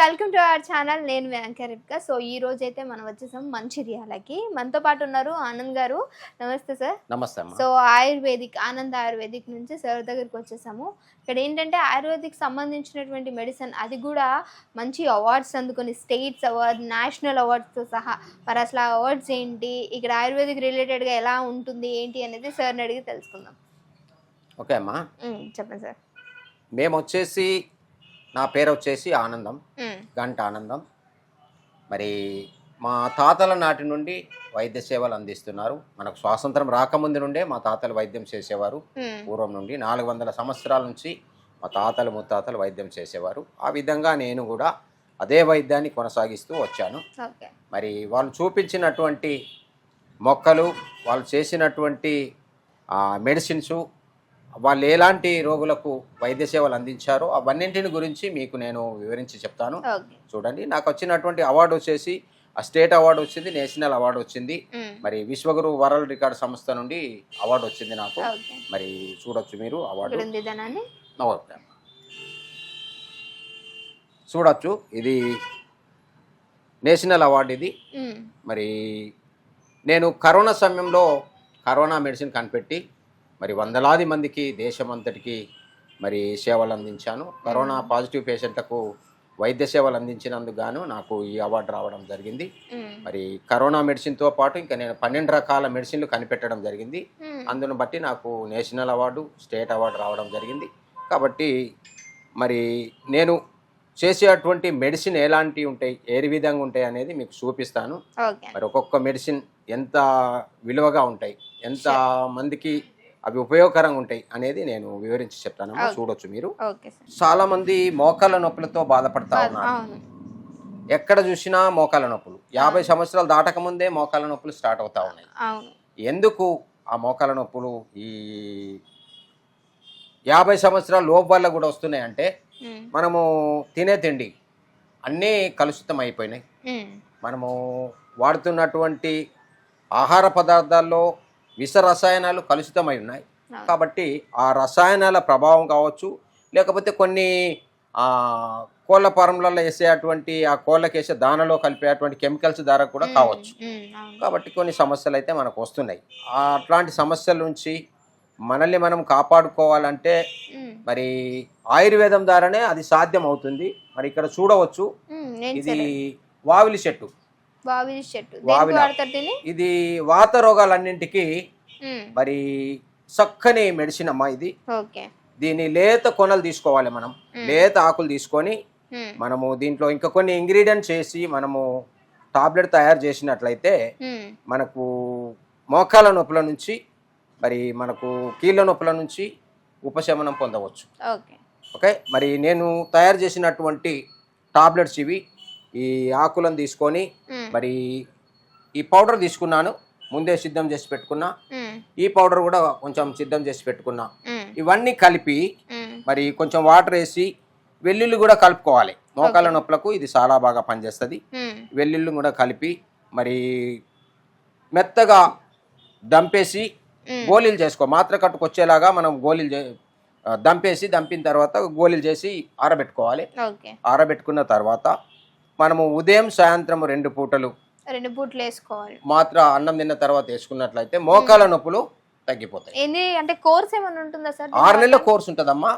Welcome to our channel. నేను వెంకరిక. So ఈ రోజు అయితే మనం వచ్చేసాం మంచిర్యాలకి. మనతో పాటు ఉన్నారు ఆనంద్ గారు. నమస్తే సార్. నమస్తే అమ్మా. సో ఆనంద్ ఆయుర్వేదిక్ నుంచి సార్ దగ్గరికి వచ్చేసాము. ఇక్కడ ఏంటంటే ఆయుర్వేదిక్ సంబంధించినటువంటి మెడిసిన్, అది కూడా మంచి అవార్డ్స్ అందుకొని, స్టేట్స్ అవార్డ్, నేషనల్ అవార్డ్స్తో సహా. మరి అసలు ఆ అవార్డ్స్ ఏంటి, ఇక్కడ ఆయుర్వేదిక్ రిలేటెడ్గా ఎలా ఉంటుంది ఏంటి అనేది సార్ని అడిగి తెలుసుకుందాం. ఓకే అమ్మా, చెప్పండి సార్. మేము వచ్చేసి, నా పేరు వచ్చేసి ఆనందం, గంట ఆనందం. మరి మా తాతల నాటి నుండి వైద్య సేవలు అందిస్తున్నారు. మనకు స్వాతంత్రం రాకముందు నుండే మా తాతలు వైద్యం చేసేవారు. పూర్వం నుండి 400 సంవత్సరాల నుంచి మా తాతలు ముత్తాతలు వైద్యం చేసేవారు. ఆ విధంగా నేను కూడా అదే వైద్యాన్ని కొనసాగిస్తూ వచ్చాను. మరి వాళ్ళు చూపించినటువంటి మొక్కలు, వాళ్ళు చేసినటువంటి మెడిసిన్స్, వాళ్ళు ఎలాంటి రోగులకు వైద్య సేవలు అందించారో అవన్నింటిని గురించి మీకు నేను వివరించి చెప్తాను. చూడండి, నాకు వచ్చినటువంటి అవార్డు వచ్చేసి స్టేట్ అవార్డు వచ్చింది, నేషనల్ అవార్డు వచ్చింది. మరి విశ్వగురు వరల్డ్ రికార్డ్ సంస్థ నుండి అవార్డు వచ్చింది నాకు. మరి చూడొచ్చు మీరు అవార్డు. చూడొచ్చు, ఇది నేషనల్ అవార్డు. ఇది మరి నేను కరోనా సమయంలో కరోనా మెడిసిన్ కనిపెట్టి మరి వందలాది మందికి, దేశమంతటికి మరి సేవలు అందించాను. కరోనా పాజిటివ్ పేషెంట్లకు వైద్య సేవలు అందించినందుకు గాను నాకు ఈ అవార్డు రావడం జరిగింది. మరి కరోనా మెడిసిన్తో పాటు ఇంకా నేను 12 రకాల మెడిసిన్లు కనిపెట్టడం జరిగింది. అందును బట్టి నాకు నేషనల్ అవార్డు, స్టేట్ అవార్డు రావడం జరిగింది. కాబట్టి మరి నేను చేసేటువంటి మెడిసిన్ ఎలాంటివి ఉంటాయి, ఏ విధంగా ఉంటాయి అనేది మీకు చూపిస్తాను. మరి ఒక్కొక్క మెడిసిన్ ఎంత విలువగా ఉంటాయి, ఎంత మందికి అవి ఉపయోగకరంగా ఉంటాయి అనేది నేను వివరించి చెప్తాను. చూడొచ్చు మీరు. చాలా మంది మోకాళ్ళ నొప్పులతో బాధపడతా ఉన్నారు. ఎక్కడ చూసినా మోకాళ్ళ నొప్పులు. 50 సంవత్సరాలు దాటక ముందే మోకాళ్ళ నొప్పులు స్టార్ట్ అవుతా ఉన్నాయి. ఎందుకు ఆ మోకాళ్ళ నొప్పులు ఈ 50 సంవత్సరాల లోపు వల్ల కూడా వస్తున్నాయి అంటే, మనము తినే తిండి అన్నీ కలుషితం అయిపోయినాయి. మనము వాడుతున్నటువంటి ఆహార పదార్థాల్లో విష రసాయనాలు కలుషితమై ఉన్నాయి. కాబట్టి ఆ రసాయనాల ప్రభావం కావచ్చు, లేకపోతే కొన్ని కోళ్ళ ఫారంలలో వేసేటువంటి ఆ కోళ్ళకి వేసే దానలో కలిపేటువంటి కెమికల్స్ ద్వారా కూడా కావచ్చు. కాబట్టి కొన్ని సమస్యలు అయితే మనకు వస్తున్నాయి. అట్లాంటి సమస్యల నుంచి మనల్ని మనం కాపాడుకోవాలంటే మరి ఆయుర్వేదం ద్వారానే అది సాధ్యం అవుతుంది. మరి ఇక్కడ చూడవచ్చు, ఇది వావిలి చెట్టు. ఇది వాత రోగాలన్నింటికి మరి చక్కని మెడిసిన్ అమ్మా ఇది. దీని లేత కొనలు తీసుకోవాలి. మనం లేత ఆకులు తీసుకొని మనము దీంట్లో ఇంకా కొన్ని ఇంగ్రీడియంట్స్ చేసి మనము టాబ్లెట్ తయారు చేసినట్లయితే మనకు మోకాళ్ళ నొప్పుల నుంచి, మరి మనకు కీళ్ళ నొప్పుల నుంచి ఉపశమనం పొందవచ్చు. ఓకే, మరి నేను తయారు చేసినటువంటి టాబ్లెట్స్ ఇవి. ఈ ఆకులను తీసుకొని మరి ఈ పౌడర్ తీసుకున్నాను, ముందే సిద్ధం చేసి పెట్టుకున్నా. ఈ పౌడర్ కూడా కొంచెం సిద్ధం చేసి పెట్టుకున్నా. ఇవన్నీ కలిపి మరి కొంచెం వాటర్ వేసి వెల్లుల్లి కూడా కలుపుకోవాలి. మోకాళ్ళ నొప్పులకు ఇది చాలా బాగా పనిచేస్తుంది. వెల్లుల్లి కూడా కలిపి మరి మెత్తగా దంపేసి గోళీలు చేసుకో. మాత్ర కట్టుకు వచ్చేలాగా మనం గోళీలు దంపిన తర్వాత గోళీలు చేసి ఆరబెట్టుకోవాలి. ఆరబెట్టుకున్న తర్వాత మనము ఉదయం సాయంత్రం 2 పూటలు వేసుకోవాలి. మాత్ర అన్నం తిన్న తర్వాత వేసుకున్నట్లయితే మోకాళ్ళ నొప్పులు తగ్గిపోతాయి. అంటే కోర్స్ ఏమైనా ఉంటుందా సార్? 6 నెలల కోర్స్ ఉంటుందమ్మా.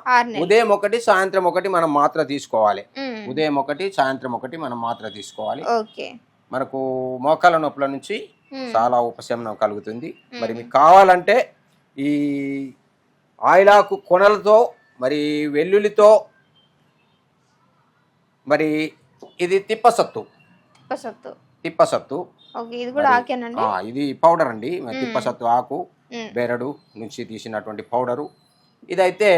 ఉదయం 1, సాయంత్రం 1 మనం మాత్ర తీసుకోవాలి. ఉదయం 1, సాయంత్రం 1 మనం మాత్ర తీసుకోవాలి. మనకు మోకాళ్ళ నొప్పుల నుంచి చాలా ఉపశమనం కలుగుతుంది. మరి మీకు కావాలంటే ఈ ఆయిలాకు కొనలతో, మరి వెల్లుల్లితో, మరి ఇది తిప్పసత్తు. ఇది పౌడర్ అండి. తిప్పసత్తు ఆకు, బెరడు నుంచి తీసినటువంటి పౌడరు. ఇదైతే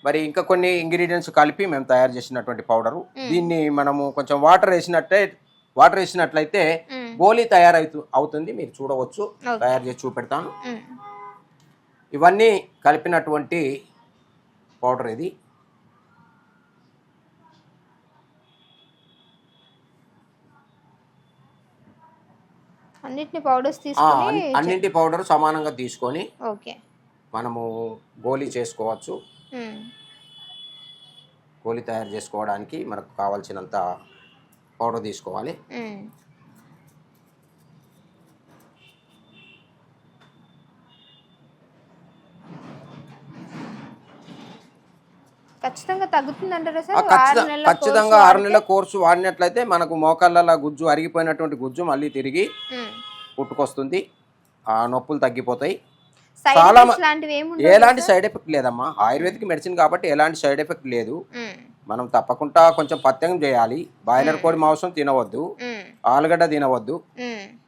మరి ఇంకా కొన్ని ఇంగ్రీడియంట్స్ కలిపి మేము తయారు చేసినటువంటి పౌడరు. దీన్ని మనము కొంచెం వాటర్ వేసినట్లయితే గోళీ అవుతుంది. మీరు చూడవచ్చు, తయారు చేసి చూపెడతాను. ఇవన్నీ కలిపినటువంటి పౌడర్ ఇది. అన్నింటి పౌడర్ సమానంగా తీసుకొని మనము గోళీ చేసుకోవచ్చు. గోళీ తయారు చేసుకోవడానికి మనకు కావాల్సినంత పౌడర్ తీసుకోవాలి. ఖచ్చితంగా తగ్గుతుందంటారా సార్? ఖచ్చితంగా 6 నెలల కోర్సు వాడినట్లయితే మనకు మోకాళ్ళ గుజ్జు, అరిగిపోయినటువంటి గుజ్జు మళ్ళీ తిరిగి పుట్టుకొస్తుంది, ఆ నొప్పులు తగ్గిపోతాయి. చాలా ఎలాంటి సైడ్ ఎఫెక్ట్ లేదమ్మా, ఆయుర్వేదిక్ మెడిసిన్ కాబట్టి ఎలాంటి సైడ్ ఎఫెక్ట్ లేదు. మనం తప్పకుండా కొంచెం పథ్యం చేయాలి. బాయిలర్ కోడి మాంసం తినవద్దు, ఆలుగడ్డ తినవద్దు,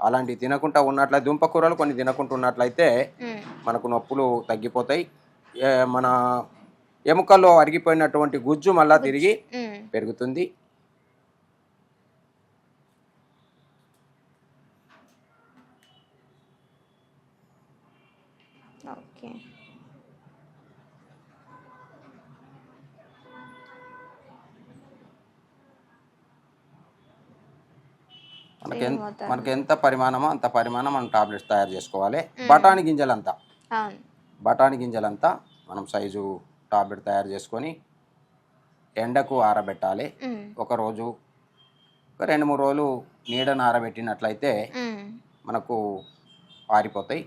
అలాంటివి తినకుండా ఉన్నట్లయితే, దుంపకూరలు కొన్ని తినకుండా ఉన్నట్లయితే మనకు నొప్పులు తగ్గిపోతాయి. మన ఎముకల్లో అరిగిపోయినటువంటి గుజ్జు మళ్ళా తిరిగి పెరుగుతుంది. మనకి ఎంత పరిమాణమో అంత పరిమాణం మనం టాబ్లెట్స్ తయారు చేసుకోవాలి. బఠానీ గింజలంతా మనం సైజు టాబ్లెట్ తయారు చేసుకొని ఎండకు ఆరబెట్టాలి. ఒకరోజు 2-3 రోజులు నీడను ఆరబెట్టినట్లయితే మనకు ఆరిపోతాయి.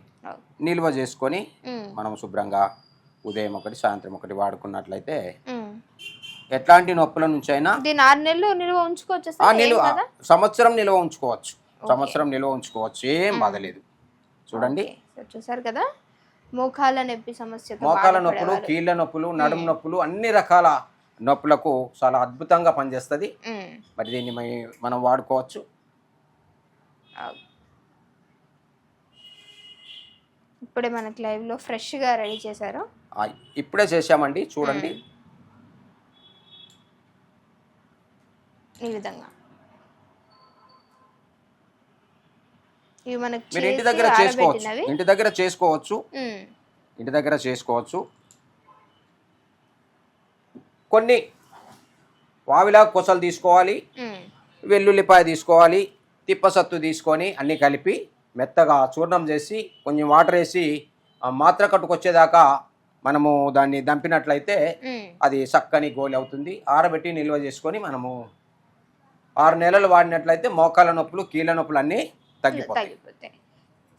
నిల్వ చేసుకొని మనం శుభ్రంగా ఉదయం ఒకటి సాయంత్రం ఒకటి వాడుకున్నట్లయితే ఎట్లాంటి నొప్పుల నుంచి అయినా సంవత్సరం నిల్వ ఉంచుకోవచ్చు, ఏం బాధలేదు. చూడండి, చూసారు కదా, మోకాళ్ళ నొప్పి సమస్య, మోకాళ్ళ నొప్పులు, కీళ్ళ నొప్పులు, నడుము నొప్పులు, అన్ని రకాల నొప్పులకు చాలా అద్భుతంగా పనిచేస్తుంది. మరి దీన్ని మనం వాడుకోవచ్చు. ఇప్పుడే మనకి లైవ్ లో ఫ్రెష్ గా రెడీ చేశారు, ఇప్పుడే చేశామండి. చూడండి, ఈ విధంగా ఇవి మనకి మీరు ఇంటి దగ్గర చేసుకోవచ్చు. కొన్ని వావిలా కొసలు తీసుకోవాలి, వెల్లుల్లిపాయ తీసుకోవాలి, తిప్పసత్తు తీసుకొని అన్ని కలిపి మెత్తగా చూర్ణం చేసి కొంచెం వాటర్ వేసి మాత్ర కట్టుకొచ్చేదాకా మనము దాన్ని దంపినట్లయితే అది చక్కని గోలి అవుతుంది. ఆరబెట్టి నిల్వ చేసుకొని మనము 6 నెలలు వాడినట్లయితే మోకాళ్ళ నొప్పులు, కీళ్ళ నొప్పులు అన్నీ తగ్గిపోతాయి.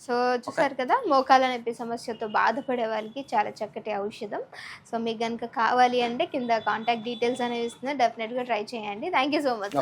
సో చూసారు కదా, మోకాళ్ళ నొప్పి సమస్యతో బాధపడే వాళ్ళకి చాలా చక్కటి ఔషధం. సో మీకు కనుక కావాలి అంటే కింద కాంటాక్ట్ డీటెయిల్స్ అనేవి ఇస్తుంది, డెఫినెట్గా ట్రై చేయండి. Thank you so much.